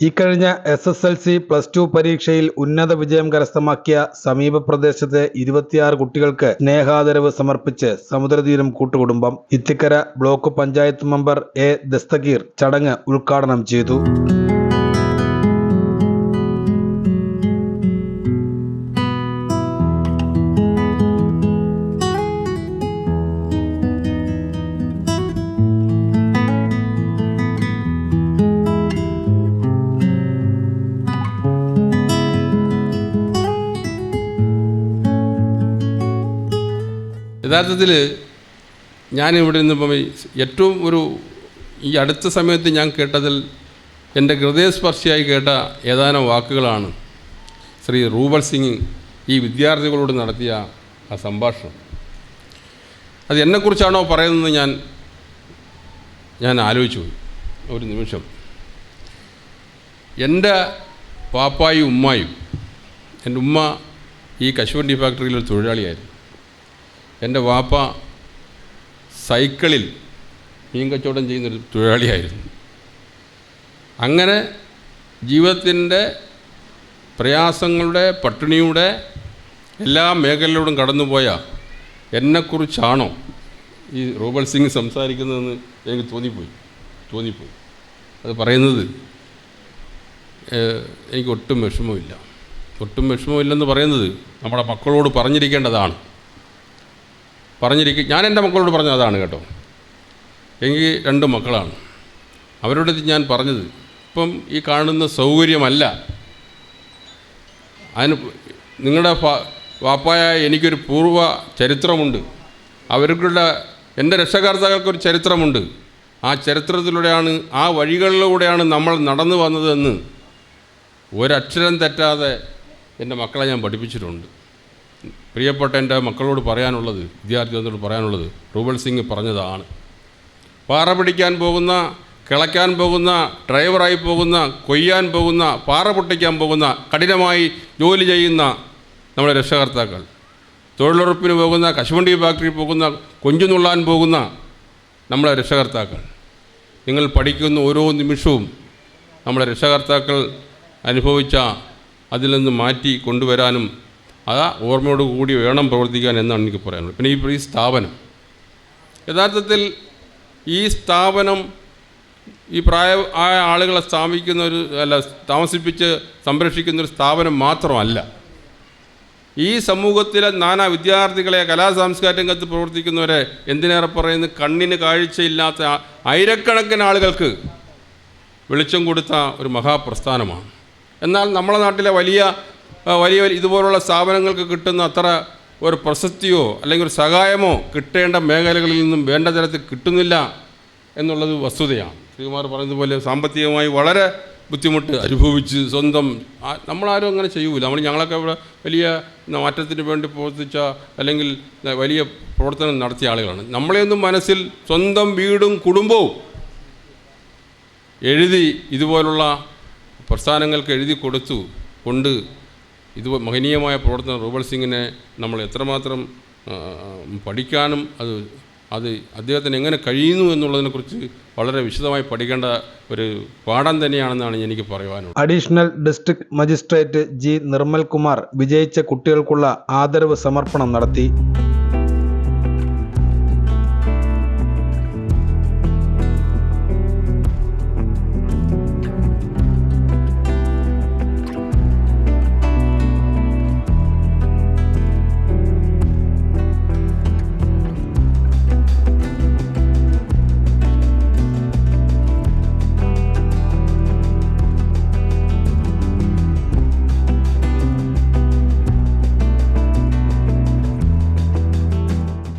ഇക്കഴിഞ്ഞ SSLC +2 പരീക്ഷയിൽ ഉന്നത വിജയം കരസ്ഥമാക്കിയ സമീപ പ്രദേശത്തെ 26 കുട്ടികൾക്ക് സ്നേഹാദരവ് സമർപ്പിച്ച് Samudratheeram Koottukudumbam. Ithikkara block panchayat member A. Dasthageer ചടങ്ങ് ഉദ്ഘാടനം ചെയ്തു. യഥാർത്ഥത്തിൽ ഞാനിവിടെ നിന്നിപ്പം ഏറ്റവും ഈ അടുത്ത സമയത്ത് ഞാൻ കേട്ടതിൽ എൻ്റെ ഹൃദയസ്പർശിയായി കേട്ട ഏതാനും വാക്കുകളാണ് ശ്രീ റൂബൽ സിംഗ് ഈ വിദ്യാർത്ഥികളോട് നടത്തിയ ആ സംഭാഷണം. അത് എന്നെക്കുറിച്ചാണോ പറയുന്നത് ഞാൻ ആലോചിച്ചു പോയി ഒരു നിമിഷം. എൻ്റെ പാപ്പായും ഉമ്മായും, എൻ്റെ ഉമ്മ ഈ കശുവണ്ടി ഫാക്ടറിയിലൊരു തൊഴിലാളിയായിരുന്നു. എൻ്റെ വാപ്പ സൈക്കിളിൽ മീൻ കച്ചവടം ചെയ്യുന്നൊരു തൊഴിലാളിയായിരുന്നു. അങ്ങനെ ജീവിതത്തിൻ്റെ പ്രയാസങ്ങളുടെ, പട്ടിണിയുടെ എല്ലാ മേഖലയിലൂടെയും കടന്നുപോയ എന്നെക്കുറിച്ചാണോ ഈ റൂബൽ സിംഗ് സംസാരിക്കുന്നതെന്ന് എനിക്ക് തോന്നിപ്പോയി. അത് പറയുന്നത് എനിക്ക് ഒട്ടും വിഷമമില്ലെന്ന് പറയുന്നത് നമ്മുടെ മക്കളോട് പറഞ്ഞിരിക്കേണ്ടതാണ്. ഞാൻ എൻ്റെ മക്കളോട് പറഞ്ഞത് അതാണ് കേട്ടോ. എനിക്ക് 2 മക്കളാണ്. അവരോട് ഞാൻ പറഞ്ഞത്, ഇപ്പം ഈ കാണുന്ന സൗകര്യമല്ല, അതിന് നിങ്ങളുടെ വാപ്പായ എനിക്കൊരു പൂർവ്വ ചരിത്രമുണ്ട്, എൻ്റെ രക്ഷകർത്താക്കൾക്കൊരു ചരിത്രമുണ്ട്. ആ ചരിത്രത്തിലൂടെയാണ്, ആ വഴികളിലൂടെയാണ് നമ്മൾ നടന്നു വന്നതെന്ന് ഒരക്ഷരം തെറ്റാതെ എൻ്റെ മക്കളെ ഞാൻ പഠിപ്പിച്ചിട്ടുണ്ട്. പ്രിയപ്പെട്ട എൻ്റെ മക്കളോട് പറയാനുള്ളത്, വിദ്യാർത്ഥികളോട് പറയാനുള്ളത് റൂബൽ സിംഗ് പറഞ്ഞതാണ്. പാറ പിടിക്കാൻ പോകുന്ന, കിളയ്ക്കാൻ പോകുന്ന, ഡ്രൈവറായി പോകുന്ന, കൊയ്യാൻ പോകുന്ന, പാറ പൊട്ടിക്കാൻ പോകുന്ന, കഠിനമായി ജോലി ചെയ്യുന്ന നമ്മുടെ രക്ഷകർത്താക്കൾ, തൊഴിലുറപ്പിന് പോകുന്ന, കശുവണ്ടി ഫാക്ടറിയിൽ പോകുന്ന, കൊഞ്ചു നുള്ളാൻ പോകുന്ന നമ്മളെ രക്ഷകർത്താക്കൾ, നിങ്ങൾ പഠിക്കുന്ന ഓരോ നിമിഷവും നമ്മളെ രക്ഷകർത്താക്കൾ അനുഭവിച്ച അതിൽ നിന്ന് മാറ്റി കൊണ്ടുവരാനും ഓർമ്മയോട് കൂടി വേണം പ്രവർത്തിക്കാൻ എന്നാണ് എനിക്ക് പറയാനുള്ളത്. പിന്നെ ഈ സ്ഥാപനം, യഥാർത്ഥത്തിൽ ഈ സ്ഥാപനം ഈ പ്രായമായ ആളുകളെ താമസിപ്പിച്ച് സംരക്ഷിക്കുന്നൊരു സ്ഥാപനം മാത്രമല്ല, ഈ സമൂഹത്തിലെ നാനാ വിദ്യാർത്ഥികളെ, കലാസാംസ്കാരിക രംഗത്ത് പ്രവർത്തിക്കുന്നവരെ, എന്തിനേറെ പറയുന്ന കണ്ണിന് കാഴ്ചയില്ലാത്ത ആയിരക്കണക്കിന് ആളുകൾക്ക് വെളിച്ചം കൊടുത്ത ഒരു മഹാപ്രസ്ഥാനമാണ്. എന്നാൽ നമ്മുടെ നാട്ടിലെ വലിയ ഇതുപോലുള്ള സ്ഥാപനങ്ങൾക്ക് കിട്ടുന്ന അത്ര ഒരു പ്രശസ്തിയോ അല്ലെങ്കിൽ ഒരു സഹായമോ കിട്ടേണ്ട മേഖലകളിൽ നിന്നും വേണ്ട തരത്തിൽ കിട്ടുന്നില്ല എന്നുള്ളത് വസ്തുതയാണ്. ശ്രീകുമാർ പറയുന്നതുപോലെ സാമ്പത്തികമായി വളരെ ബുദ്ധിമുട്ട് അനുഭവിച്ച് നമ്മളാരും അങ്ങനെ ചെയ്യൂല. ഞങ്ങളൊക്കെ ഇവിടെ വലിയ മാറ്റത്തിന് വേണ്ടി പ്രവർത്തിച്ച അല്ലെങ്കിൽ വലിയ പ്രവർത്തനം നടത്തിയ ആളുകളാണ്. നമ്മളെയൊന്നും മനസ്സിൽ സ്വന്തം വീടും കുടുംബവും എഴുതി ഇതുപോലുള്ള പ്രസ്ഥാനങ്ങൾക്ക് എഴുതി കൊണ്ട് ഇത് മഹനീയമായ പ്രവർത്തനം റൂബൽ സിംഗിനെ നമ്മൾ എത്രമാത്രം പഠിക്കാനും അത് അദ്ദേഹത്തിന് എങ്ങനെ കഴിയുന്നു എന്നുള്ളതിനെക്കുറിച്ച് വളരെ വിശദമായി പഠിക്കേണ്ട ഒരു പാഠം തന്നെയാണെന്നാണ് എനിക്ക് പറയുവാനുള്ളത്. Additional district magistrate G. Nirmal Kumar വിജയിച്ച കുട്ടികൾക്കുള്ള ആദരവ് സമർപ്പണം നടത്തി.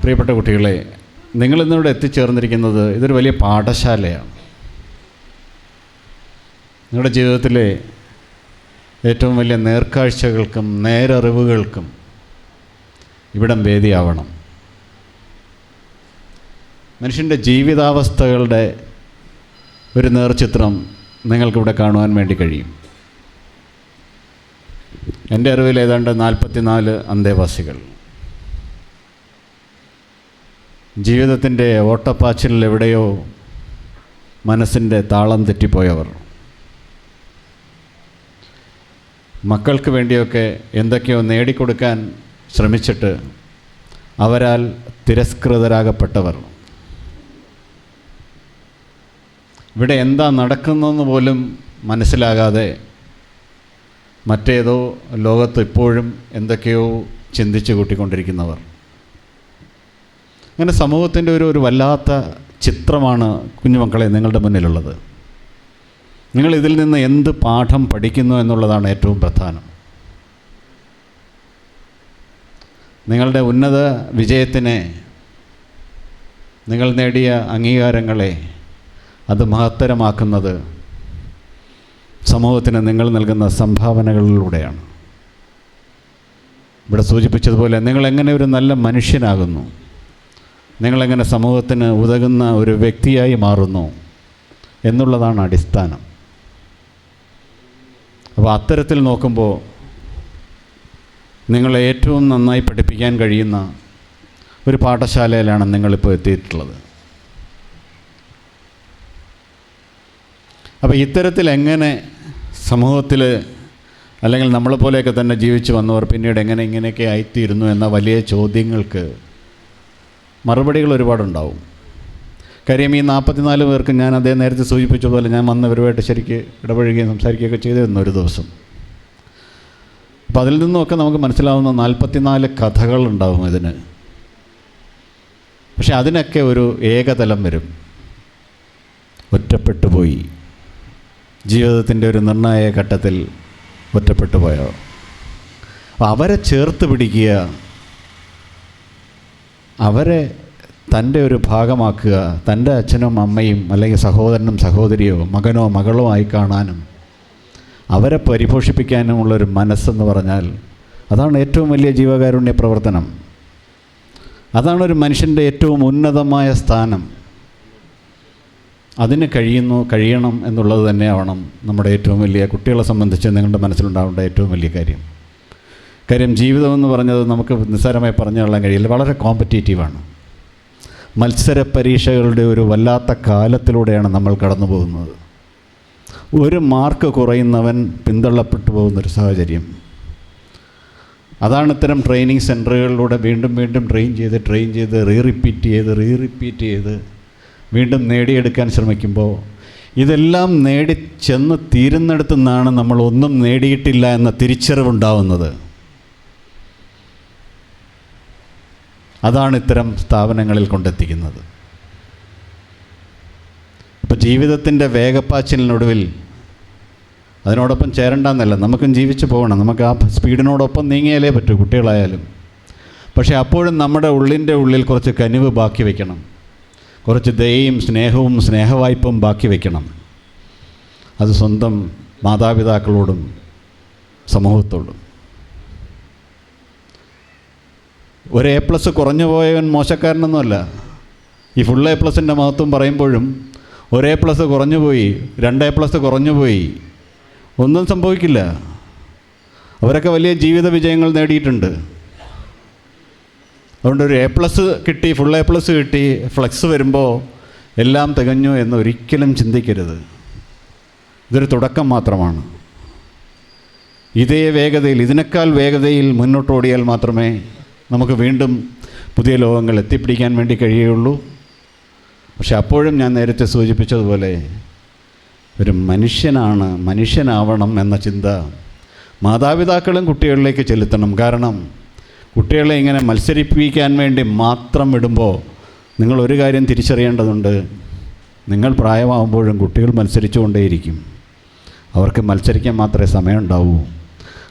പ്രിയപ്പെട്ട കുട്ടികളെ, നിങ്ങളിന്നിവിടെ എത്തിച്ചേർന്നിരിക്കുന്നത് ഇതൊരു വലിയ പാഠശാലയാണ്. നിങ്ങളുടെ ജീവിതത്തിലെ ഏറ്റവും വലിയ നേർക്കാഴ്ചകൾക്കും നേരറിവുകൾക്കും ഇവിടം വേദിയാവണം. മനുഷ്യൻ്റെ ജീവിതാവസ്ഥകളുടെ ഒരു നേർചിത്രം നിങ്ങൾക്കിവിടെ കാണുവാൻ വേണ്ടി കഴിയും. എൻ്റെ അറിവിൽ ഏതാണ്ട് 44 അന്തേവാസികൾ. ജീവിതത്തിൻ്റെ ഓട്ടപ്പാച്ചിലിൽ എവിടെയോ മനസ്സിൻ്റെ താളം തെറ്റിപ്പോയവർ. മക്കൾക്ക് വേണ്ടിയൊക്കെ എന്തൊക്കെയോ നേടിക്കൊടുക്കാൻ ശ്രമിച്ചിട്ട് അവരാൽ തിരസ്കൃതരാകപ്പെട്ടവർ. ഇവിടെ എന്താ നടക്കുന്നതെന്ന് പോലും മനസ്സിലാകാതെ മറ്റേതോ ലോകത്ത് ഇപ്പോഴും എന്തൊക്കെയോ ചിന്തിച്ച് കൂട്ടിക്കൊണ്ടിരിക്കുന്നവർ. അങ്ങനെ സമൂഹത്തിൻ്റെ ഒരു വല്ലാത്ത ചിത്രമാണ് കുഞ്ഞുമക്കളെ നിങ്ങളുടെ മുന്നിലുള്ളത്. നിങ്ങൾ ഇതിൽ നിന്ന് എന്ത് പാഠം പഠിക്കുന്നു എന്നുള്ളതാണ് ഏറ്റവും പ്രധാനം. നിങ്ങളുടെ ഉന്നത വിജയത്തിനെ, നിങ്ങൾ നേടിയ അംഗീകാരങ്ങളെ അത് മഹത്തരമാക്കുന്നത് സമൂഹത്തിന് നിങ്ങൾ നൽകുന്ന സംഭാവനകളിലൂടെയാണ്. ഇവിടെ സൂചിപ്പിച്ചതുപോലെ നിങ്ങളെങ്ങനെ ഒരു നല്ല മനുഷ്യനാകുന്നു, നിങ്ങളെങ്ങനെ സമൂഹത്തിന് ഉതകുന്ന ഒരു വ്യക്തിയായി മാറുന്നു എന്നുള്ളതാണ് അടിസ്ഥാനം. അപ്പോൾ അത്തരത്തിൽ നോക്കുമ്പോൾ നിങ്ങളെ ഏറ്റവും നന്നായി പഠിപ്പിക്കാൻ കഴിയുന്ന ഒരു പാഠശാലയിലാണ് നിങ്ങളിപ്പോൾ എത്തിയിട്ടുള്ളത്. അപ്പോൾ ഇത്തരത്തിൽ എങ്ങനെ സമൂഹത്തിൽ അല്ലെങ്കിൽ നമ്മളെപ്പോലെയൊക്കെ തന്നെ ജീവിച്ചു വന്നവർ പിന്നീട് എങ്ങനെ ഇങ്ങനെയൊക്കെ ആയിത്തീരുന്നു എന്ന വലിയ ചോദ്യങ്ങൾക്ക് മറുപടികൾ ഒരുപാടുണ്ടാവും. കാര്യം ഈ 44 പേർക്ക് ഞാൻ അദ്ദേഹം നേരത്തെ സൂചിപ്പിച്ചതുപോലെ ഞാൻ വന്നവരുമായിട്ട് ശരിക്ക് ഇടപഴകുകയും സംസാരിക്കുകയൊക്കെ ചെയ്തിരുന്നു ഒരു ദിവസം. അപ്പോൾ അതിൽ നിന്നുമൊക്കെ നമുക്ക് മനസ്സിലാവുന്ന 44 കഥകളുണ്ടാവും ഇതിന്. പക്ഷെ അതിനൊക്കെ ഒരു ഏകതലം വരും. ഒറ്റപ്പെട്ടു പോയി, ജീവിതത്തിൻ്റെ ഒരു നിർണായക ഘട്ടത്തിൽ ഒറ്റപ്പെട്ടു പോയോ. അപ്പോൾ അവരെ ചേർത്ത് പിടിക്കുക, അവരെ തൻ്റെ ഒരു ഭാഗമാക്കുക, തൻ്റെ അച്ഛനും അമ്മയും അല്ലെങ്കിൽ സഹോദരനും സഹോദരിയോ മകനോ മകളോ ആയി കാണാനും അവരെ പരിപോഷിപ്പിക്കാനുമുള്ളൊരു മനസ്സെന്ന് പറഞ്ഞാൽ അതാണ് ഏറ്റവും വലിയ ജീവകാരുണ്യ പ്രവർത്തനം. അതാണ് ഒരു മനുഷ്യൻ്റെ ഏറ്റവും ഉന്നതമായ സ്ഥാനം. അതിന് കഴിയണം എന്നുള്ളത് തന്നെയാവണം നമ്മുടെ ഏറ്റവും വലിയ, കുട്ടികളെ സംബന്ധിച്ച് നിങ്ങളുടെ മനസ്സിലുണ്ടാവേണ്ട ഏറ്റവും വലിയ കാര്യം ജീവിതമെന്ന് പറഞ്ഞത് നമുക്ക് നിസ്സാരമായി പറഞ്ഞു കൊള്ളാൻ കഴിയില്ല. വളരെ കോമ്പറ്റീറ്റീവാണ്. മത്സര പരീക്ഷകളുടെ ഒരു വല്ലാത്ത കാലത്തിലൂടെയാണ് നമ്മൾ കടന്നു പോകുന്നത്. ഒരു മാർക്ക് കുറയുന്നവൻ പിന്തള്ളപ്പെട്ടു പോകുന്നൊരു സാഹചര്യം. അതാണ് ഇത്തരം ട്രെയിനിങ് സെൻറ്ററുകളിലൂടെ വീണ്ടും വീണ്ടും ട്രെയിൻ ചെയ്ത് റീറിപ്പീറ്റ് ചെയ്ത് വീണ്ടും നേടിയെടുക്കാൻ ശ്രമിക്കുമ്പോൾ ഇതെല്ലാം ചെന്ന് തീരുന്നിടത്തു നിന്നാണ് നമ്മൾ ഒന്നും നേടിയിട്ടില്ല എന്ന തിരിച്ചറിവുണ്ടാവുന്നത്. അതാണ് ഇത്തരം സ്ഥാപനങ്ങളിൽ കൊണ്ടെത്തിക്കുന്നത്. ഇപ്പോൾ ജീവിതത്തിൻ്റെ വേഗപ്പാച്ചിലിനൊടുവിൽ അതിനോടൊപ്പം ചേരണ്ടെന്നല്ല, നമുക്കും ജീവിച്ചു പോകണം, നമുക്ക് ആ സ്പീഡിനോടൊപ്പം നീങ്ങിയാലേ പറ്റൂ, കുട്ടികളായാലും. പക്ഷേ അപ്പോഴും നമ്മുടെ ഉള്ളിൽ കുറച്ച് കനിവ് ബാക്കി വയ്ക്കണം, കുറച്ച് ദയയും സ്നേഹവും സ്നേഹവായ്പും ബാക്കി വയ്ക്കണം. അത് സ്വന്തം മാതാപിതാക്കളോടും സമൂഹത്തോടും. ഒരു A+ കുറഞ്ഞു പോയവൻ മോശക്കാരനൊന്നുമല്ല. ഈ ഫുൾ A+ൻ്റെ മഹത്വം പറയുമ്പോഴും ഒരു A+ കുറഞ്ഞു പോയി, 2 A+ കുറഞ്ഞു പോയി, ഒന്നും സംഭവിക്കില്ല. അവരൊക്കെ വലിയ ജീവിത വിജയങ്ങൾ നേടിയിട്ടുണ്ട്. അതുകൊണ്ട് ഒരു A+ കിട്ടി, ഫുൾ A+ കിട്ടി, ഫ്ലെക്സ് വരുമ്പോൾ എല്ലാം തികഞ്ഞു എന്ന് ഒരിക്കലും ചിന്തിക്കരുത്. ഇതൊരു തുടക്കം മാത്രമാണ്. ഇതേ വേഗതയിൽ, ഇതിനേക്കാൾ വേഗതയിൽ മുന്നോട്ടോടിയാൽ മാത്രമേ നമുക്ക് വീണ്ടും പുതിയ ലോകങ്ങൾ എത്തിപ്പിടിക്കാൻ വേണ്ടി കഴിയുകയുള്ളൂ. പക്ഷെ അപ്പോഴും ഞാൻ നേരത്തെ സൂചിപ്പിച്ചതുപോലെ ഒരു മനുഷ്യനാവണം എന്ന ചിന്ത മാതാപിതാക്കളും കുട്ടികളിലേക്ക് ചെലുത്തണം. കാരണം കുട്ടികളെ ഇങ്ങനെ മത്സരിപ്പിക്കാൻ വേണ്ടി മാത്രം വിടുമ്പോൾ നിങ്ങളൊരു കാര്യം തിരിച്ചറിയേണ്ടതുണ്ട്. നിങ്ങൾ പ്രായമാകുമ്പോഴും കുട്ടികൾ മത്സരിച്ചുകൊണ്ടേയിരിക്കും. അവർക്ക് മത്സരിക്കാൻ മാത്രമേ സമയമുണ്ടാവൂ.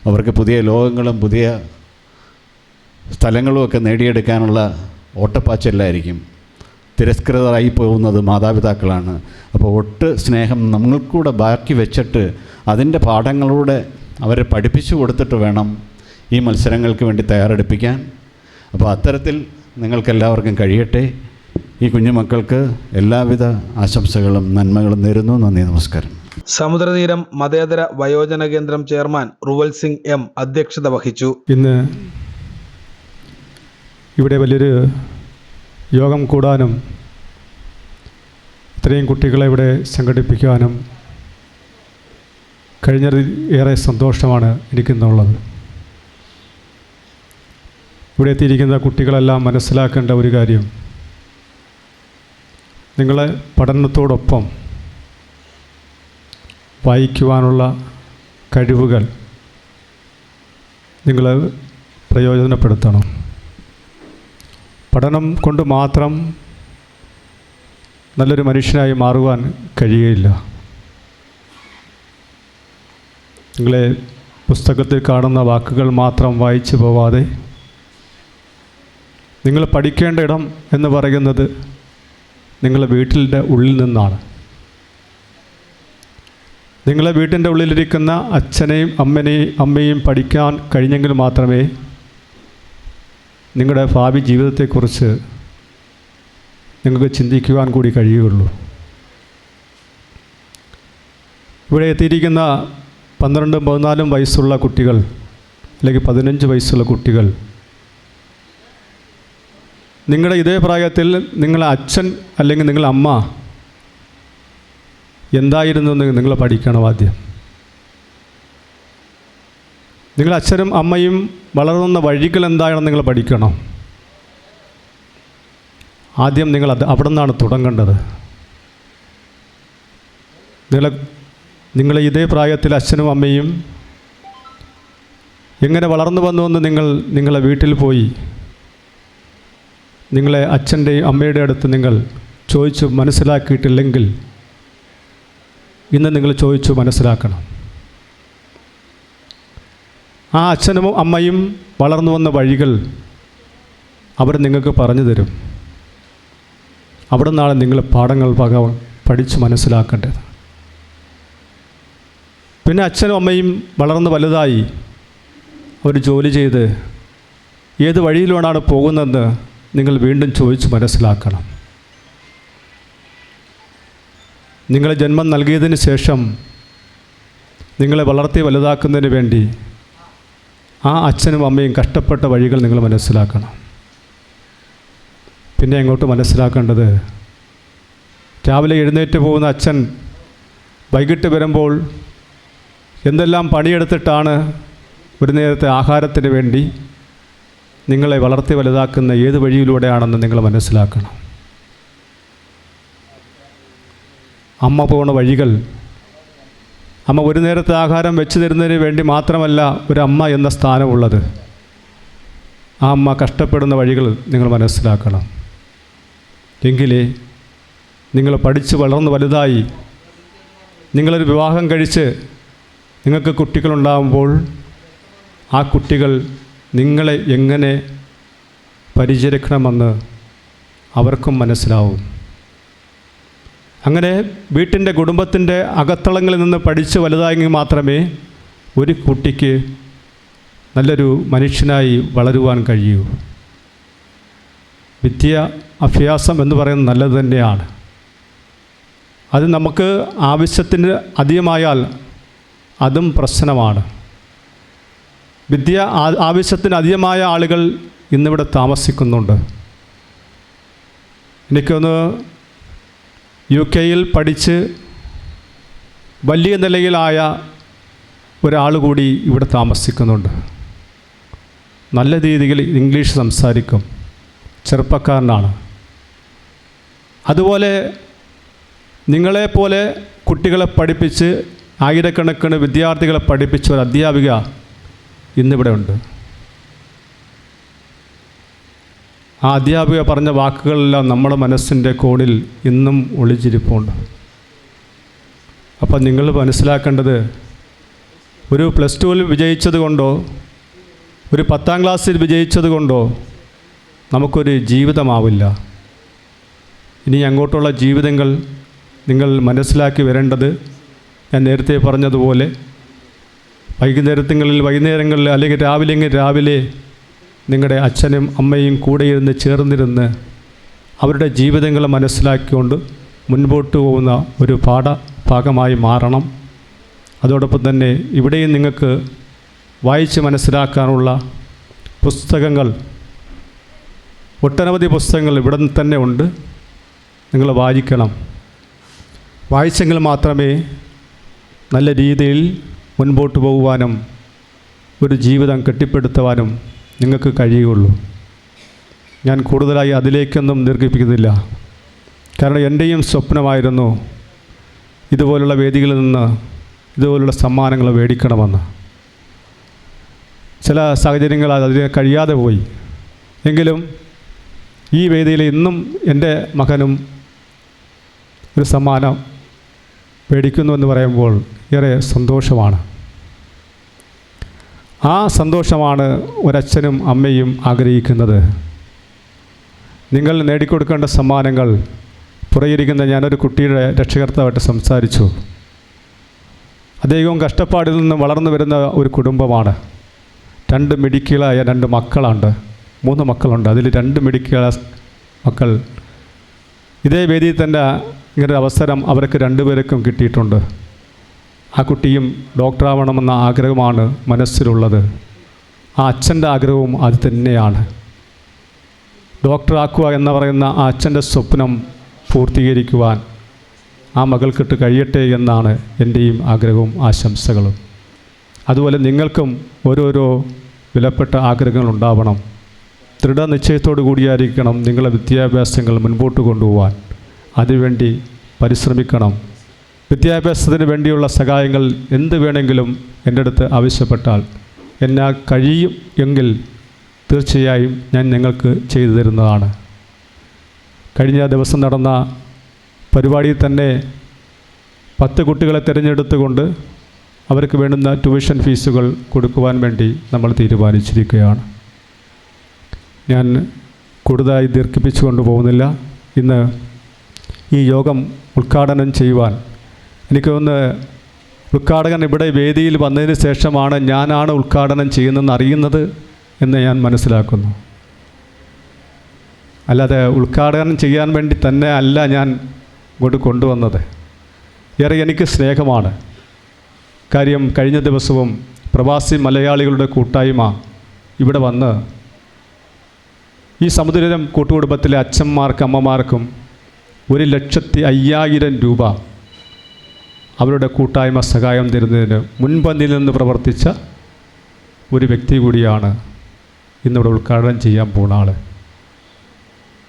അവർക്ക് പുതിയ ലോകങ്ങളും പുതിയ സ്ഥലങ്ങളുമൊക്കെ നേടിയെടുക്കാനുള്ള ഓട്ടപ്പാച്ചിലായിരിക്കും. തിരസ്കൃതരായി പോകുന്നത് മാതാപിതാക്കളാണ്. അപ്പോൾ ഒട്ട് സ്നേഹം നമ്മൾക്കൂടെ ബാക്കി വെച്ചിട്ട് അതിൻ്റെ പാഠങ്ങളിലൂടെ അവരെ പഠിപ്പിച്ചു കൊടുത്തിട്ട് വേണം ഈ മത്സരങ്ങൾക്ക് വേണ്ടി തയ്യാറെടുപ്പിക്കാൻ. അപ്പോൾ അത്തരത്തിൽ നിങ്ങൾക്കെല്ലാവർക്കും കഴിയട്ടെ. ഈ കുഞ്ഞുമക്കൾക്ക് എല്ലാവിധ ആശംസകളും നന്മകളും നേരുന്നു. നന്ദി, നമസ്കാരം. സമുദ്രതീരം മതേതര വയോജന കേന്ദ്രം ചെയർമാൻ റുവൽ സിംഗ് M അധ്യക്ഷത വഹിച്ചു. ഇന്ന് ഇവിടെ വലിയൊരു യോഗം കൂടാനും ഇത്രയും കുട്ടികളെ ഇവിടെ സംഘടിപ്പിക്കാനും കഴിഞ്ഞതിൽ ഏറെ സന്തോഷമാണ് എനിക്കിന്നുള്ളത്. ഇവിടെ എത്തിയിരിക്കുന്ന കുട്ടികളെല്ലാം മനസ്സിലാക്കേണ്ട ഒരു കാര്യം, നിങ്ങളെ പഠനത്തോടൊപ്പം വായിക്കുവാനുള്ള കഴിവുകൾ നിങ്ങൾ പ്രയോജനപ്പെടുത്തണം. പഠനം കൊണ്ട് മാത്രം നല്ലൊരു മനുഷ്യനായി മാറുവാൻ കഴിയുകയില്ല. നിങ്ങളെ പുസ്തകത്തിൽ കാണുന്ന വാക്കുകൾ മാത്രം വായിച്ചു പോവാതെ നിങ്ങൾ പഠിക്കേണ്ട ഇടം എന്ന് പറയുന്നത് നിങ്ങളുടെ വീട്ടിൻ്റെ ഉള്ളിൽ നിന്നാണ്. നിങ്ങളെ വീട്ടിൻ്റെ ഉള്ളിലിരിക്കുന്ന അച്ഛനെയും അമ്മയെയും പഠിക്കാൻ കഴിഞ്ഞെങ്കിൽ മാത്രമേ നിങ്ങളുടെ ഭാവി ജീവിതത്തെക്കുറിച്ച് നിങ്ങൾക്ക് ചിന്തിക്കുവാൻ കൂടി കഴിയുകയുള്ളൂ. ഇവിടെ എത്തിയിരിക്കുന്ന 12-14 വയസ്സുള്ള കുട്ടികൾ അല്ലെങ്കിൽ 15 വയസ്സുള്ള കുട്ടികൾ, നിങ്ങളുടെ ഇതേ പ്രായത്തിൽ നിങ്ങളെ അച്ഛൻ അല്ലെങ്കിൽ നിങ്ങളുടെ അമ്മ എന്തായിരുന്നു എന്ന് നിങ്ങൾ പഠിക്കണം. ആദ്യം നിങ്ങളുടെ അച്ഛനും അമ്മയും വളർന്ന വഴികൾ എന്താണെന്ന് നിങ്ങൾ പഠിക്കണം. ആദ്യം നിങ്ങൾ അവിടെ നിന്നാണ് തുടങ്ങേണ്ടത്. നിങ്ങളെ ഇതേ പ്രായത്തിൽ അച്ഛനും അമ്മയും എങ്ങനെ വളർന്നു വന്നുവെന്ന് നിങ്ങളെ വീട്ടിൽ പോയി നിങ്ങളെ അച്ഛൻ്റെയും അമ്മയുടെ അടുത്ത് നിങ്ങൾ ചോദിച്ചു മനസ്സിലാക്കിയിട്ടില്ലെങ്കിൽ ഇന്ന് നിങ്ങൾ ചോദിച്ചു മനസ്സിലാക്കണം. ആ അച്ഛനും അമ്മയും വളർന്നു വന്ന വഴികൾ അവർ നിങ്ങൾക്ക് പറഞ്ഞു തരും. അവിടെ നിന്നാണ് നിങ്ങൾ പാഠങ്ങൾ പഠിച്ച് മനസ്സിലാക്കേണ്ടത്. പിന്നെ അച്ഛനും അമ്മയും വളർന്ന് വലുതായി അവർ ജോലി ചെയ്ത് ഏത് വഴിയിലൂടെയാണ് പോകുന്നതെന്ന് നിങ്ങൾ വീണ്ടും ചോദിച്ച് മനസ്സിലാക്കണം. നിങ്ങളെ ജന്മം നൽകിയതിന് ശേഷം നിങ്ങളെ വളർത്തി വലുതാക്കുന്നതിന് വേണ്ടി ആ അച്ഛനും അമ്മയും കഷ്ടപ്പെട്ട വഴികൾ നിങ്ങൾ മനസ്സിലാക്കണം. പിന്നെ അങ്ങോട്ട് മനസ്സിലാക്കേണ്ടത്, രാവിലെ എഴുന്നേറ്റ് പോകുന്ന അച്ഛൻ വൈകിട്ട് വരുമ്പോൾ എന്തെല്ലാം പണിയെടുത്തിട്ടാണ് ഒരു നേരത്തെ ആഹാരത്തിന് വേണ്ടി നിങ്ങളെ വളർത്തി വലുതാക്കുന്ന ഏത് വഴിയിലൂടെയാണെന്ന് നിങ്ങൾ മനസ്സിലാക്കണം. അമ്മ പോണ വഴികൾ, അമ്മ ഒരു നേരത്തെ ആഹാരം വെച്ച് തരുന്നതിന് വേണ്ടി മാത്രമല്ല ഒരു അമ്മ എന്ന സ്ഥാനമുള്ളത്. ആ അമ്മ കഷ്ടപ്പെടുന്ന വഴികൾ നിങ്ങൾ മനസ്സിലാക്കണം. എങ്കിലേ നിങ്ങൾ പഠിച്ച് വളർന്ന് വലുതായി നിങ്ങളൊരു വിവാഹം കഴിച്ച് നിങ്ങൾക്ക് കുട്ടികളുണ്ടാകുമ്പോൾ ആ കുട്ടികൾ നിങ്ങളെ എങ്ങനെ പരിചരിക്കണമെന്ന് അവർക്കും മനസ്സിലാവും. അങ്ങനെ വീട്ടിൻ്റെ കുടുംബത്തിൻ്റെ അകത്തളങ്ങളിൽ നിന്ന് പഠിച്ച് വലുതായെങ്കിൽ മാത്രമേ ഒരു കുട്ടിക്ക് നല്ലൊരു മനുഷ്യനായി വളരുവാൻ കഴിയൂ. അഭ്യാസം എന്ന് പറയുന്നത് നല്ലത് തന്നെയാണ്. അത് നമുക്ക് ആവശ്യത്തിന് അധികമായാൽ അതും പ്രശ്നമാണ്. ആവശ്യത്തിന് അധികമായ ആളുകൾ ഇന്നിവിടെ താമസിക്കുന്നുണ്ട്. എനിക്കൊന്ന് UK-യിൽ പഠിച്ച് വലിയ നിലയിലായ ഒരാൾ കൂടി ഇവിടെ താമസിക്കുന്നുണ്ട്. നല്ല രീതിയിൽ ഇംഗ്ലീഷ് സംസാരിക്കും, ചെറുപ്പക്കാരനാണ്. അതുപോലെ നിങ്ങളെപ്പോലെ കുട്ടികളെ പഠിപ്പിച്ച് ആയിരക്കണക്കിന് വിദ്യാർത്ഥികളെ പഠിപ്പിച്ച ഒരു അധ്യാപിക ഇന്നിവിടെ ഉണ്ട്. ആ അധ്യാപിക പറഞ്ഞ വാക്കുകളെല്ലാം നമ്മുടെ മനസ്സിൻ്റെ കോണിൽ ഇന്നും ഒളിച്ചിരിപ്പുണ്ട്. അപ്പം നിങ്ങൾ മനസ്സിലാക്കേണ്ടത്, ഒരു +2-ൽ വിജയിച്ചത് കൊണ്ടോ ഒരു 10ാം ക്ലാസ്സിൽ വിജയിച്ചത് കൊണ്ടോ നമുക്കൊരു ജീവിതമാവില്ല. ഇനി അങ്ങോട്ടുള്ള ജീവിതങ്ങൾ നിങ്ങൾ മനസ്സിലാക്കി വരേണ്ടത്, ഞാൻ നേരത്തെ പറഞ്ഞതുപോലെ വൈകുന്നേരങ്ങളിൽ അല്ലെങ്കിൽ രാവിലെ നിങ്ങളുടെ അച്ഛനും അമ്മയും കൂടെ ഇരുന്ന് ചേർന്നിരുന്ന് അവരുടെ ജീവിതങ്ങൾ മനസ്സിലാക്കിക്കൊണ്ട് മുൻപോട്ട് പോകുന്ന ഒരു ഭാഗമായി മാറണം. അതോടൊപ്പം തന്നെ ഇവിടെയും നിങ്ങൾക്ക് വായിച്ച് മനസ്സിലാക്കാനുള്ള പുസ്തകങ്ങൾ, ഒട്ടനവധി പുസ്തകങ്ങൾ ഇവിടെ തന്നെ ഉണ്ട്. നിങ്ങൾ വായിക്കണം. വായിച്ചെങ്കിൽ മാത്രമേ നല്ല രീതിയിൽ മുൻപോട്ട് പോകുവാനും ഒരു ജീവിതം കെട്ടിപ്പടുത്തുവാനും നിങ്ങൾക്ക് കഴിയുകയുള്ളൂ. ഞാൻ കൂടുതലായി അതിലേക്കൊന്നും ദീർഘിപ്പിക്കുന്നില്ല. കാരണം എൻ്റെയും സ്വപ്നമായിരുന്നു ഇതുപോലുള്ള വേദികളിൽ നിന്ന് ഇതുപോലുള്ള സമ്മാനങ്ങൾ മേടിക്കണമെന്ന്. ചില സാഹചര്യങ്ങൾ അതിന് കഴിയാതെ പോയി. എങ്കിലും ഈ വേദിയിൽ ഇന്നും എൻ്റെ മകനും ഒരു സമ്മാനം മേടിക്കുന്നുവെന്ന് പറയുമ്പോൾ ഏറെ സന്തോഷമാണ്. ആ സന്തോഷമാണ് ഒരച്ഛനും അമ്മയും ആഗ്രഹിക്കുന്നത്. നിങ്ങൾ നേടിക്കൊടുക്കേണ്ട സമ്മാനങ്ങൾ പുറയിരിക്കുന്ന ഞാനൊരു കുട്ടിയുടെ രക്ഷകർത്താവായിട്ട് സംസാരിച്ചു. അദ്ദേഹവും കഷ്ടപ്പാടിൽ നിന്ന് വളർന്നു വരുന്ന ഒരു കുടുംബമാണ്. 2 മിടുക്കികളായ 2 മക്കളുണ്ട്, 3 മക്കളുണ്ട്. അതിൽ 2 മിടുക്കികളായ മക്കൾ ഇതേ വേദിയിൽ തന്നെ ഇങ്ങനൊരു അവസരം അവർക്ക് 2 പേർക്കും കിട്ടിയിട്ടുണ്ട്. ആ കുട്ടിയും ഡോക്ടറാവണമെന്ന ആഗ്രഹമാണ് മനസ്സിലുള്ളത്. ആ അച്ഛൻ്റെ ആഗ്രഹവും അത് തന്നെയാണ്. ഡോക്ടറാക്കുക എന്ന് പറയുന്ന ആ അച്ഛൻ്റെ സ്വപ്നം പൂർത്തീകരിക്കുവാൻ ആ മകൾക്കിട്ട് കഴിയട്ടെ എന്നാണ് എൻ്റെയും ആഗ്രഹവും ആശംസകളും. അതുപോലെ നിങ്ങൾക്കും ഓരോരോ വിലപ്പെട്ട ആഗ്രഹങ്ങളുണ്ടാവണം. ദൃഢനിശ്ചയത്തോടു കൂടിയായിരിക്കണം നിങ്ങളുടെ വിദ്യാഭ്യാസങ്ങൾ മുൻപോട്ട് കൊണ്ടുപോകാൻ. അതിനുവേണ്ടി പരിശ്രമിക്കണം. വിദ്യാഭ്യാസത്തിന് വേണ്ടിയുള്ള സഹായങ്ങൾ എന്ത് വേണമെങ്കിലും എൻ്റെ അടുത്ത് ആവശ്യപ്പെട്ടാൽ എന്നാൽ കഴിയും എങ്കിൽ തീർച്ചയായും ഞാൻ നിങ്ങൾക്ക് ചെയ്തു തരുന്നതാണ്. കഴിഞ്ഞ ദിവസം നടന്ന പരിപാടിയിൽ തന്നെ 10 കുട്ടികളെ തിരഞ്ഞെടുത്തുകൊണ്ട് അവർക്ക് വേണ്ടുന്ന ട്യൂഷൻ ഫീസുകൾ കൊടുക്കുവാൻ വേണ്ടി നമ്മൾ തീരുമാനിച്ചിരിക്കുകയാണ്. ഞാൻ കൂടുതലായി ദീർഘിപ്പിച്ചു കൊണ്ടുപോകുന്നില്ല. ഇന്ന് ഈ യോഗം ഉദ്ഘാടനം ചെയ്യുവാൻ എനിക്കൊന്ന് ഉദ്ഘാടകൻ ഇവിടെ വേദിയിൽ വന്നതിന് ശേഷമാണ് ഞാനാണ് ഉദ്ഘാടനം ചെയ്യുന്നതെന്ന് അറിയുന്നത് എന്ന് ഞാൻ മനസ്സിലാക്കുന്നു. അല്ലാതെ ഉദ്ഘാടനം ചെയ്യാൻ വേണ്ടി തന്നെ അല്ല ഞാൻ ഇങ്ങോട്ട് കൊണ്ടുവന്നത്. ഏറെ എനിക്ക് സ്നേഹമാണ്. കാര്യം കഴിഞ്ഞ ദിവസവും പ്രവാസി മലയാളികളുടെ കൂട്ടായ്മ ഇവിടെ വന്ന് ഈ സമുദ്രം കൂട്ടുകുടുംബത്തിലെ അച്ഛന്മാർക്കും അമ്മമാർക്കും 1,05,000 രൂപ അവരുടെ കൂട്ടായ്മ സഹായം തരുന്നതിന് മുൻപന്തിയിൽ നിന്ന് പ്രവർത്തിച്ച ഒരു വ്യക്തി കൂടിയാണ് ഇന്നിവിടെ ഉദ്ഘാടനം ചെയ്യാൻ പോകുന്ന ആൾ.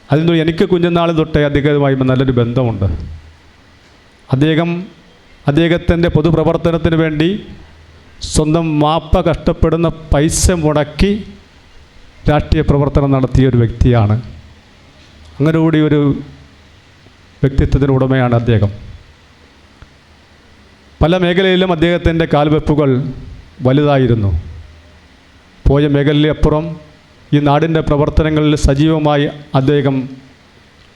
അതിന് എനിക്ക് കുഞ്ഞുനാൾ തൊട്ടേ അദ്ദേഹവുമായി നല്ലൊരു ബന്ധമുണ്ട്. അദ്ദേഹത്തിൻ്റെ പൊതുപ്രവർത്തനത്തിന് വേണ്ടി സ്വന്തം മാപ്പ കഷ്ടപ്പെടുന്ന പൈസ മുടക്കി രാഷ്ട്രീയ പ്രവർത്തനം നടത്തിയ ഒരു വ്യക്തിയാണ്. അങ്ങനെ കൂടി ഒരു വ്യക്തിത്വത്തിന് ഉടമയാണ് അദ്ദേഹം. പല മേഖലയിലും അദ്ദേഹത്തിൻ്റെ കാൽവെപ്പുകൾ വലുതായിരുന്നു. പോയ മേഖലയിലപ്പുറം ഈ നാടിൻ്റെ പ്രവർത്തനങ്ങളിൽ സജീവമായി അദ്ദേഹം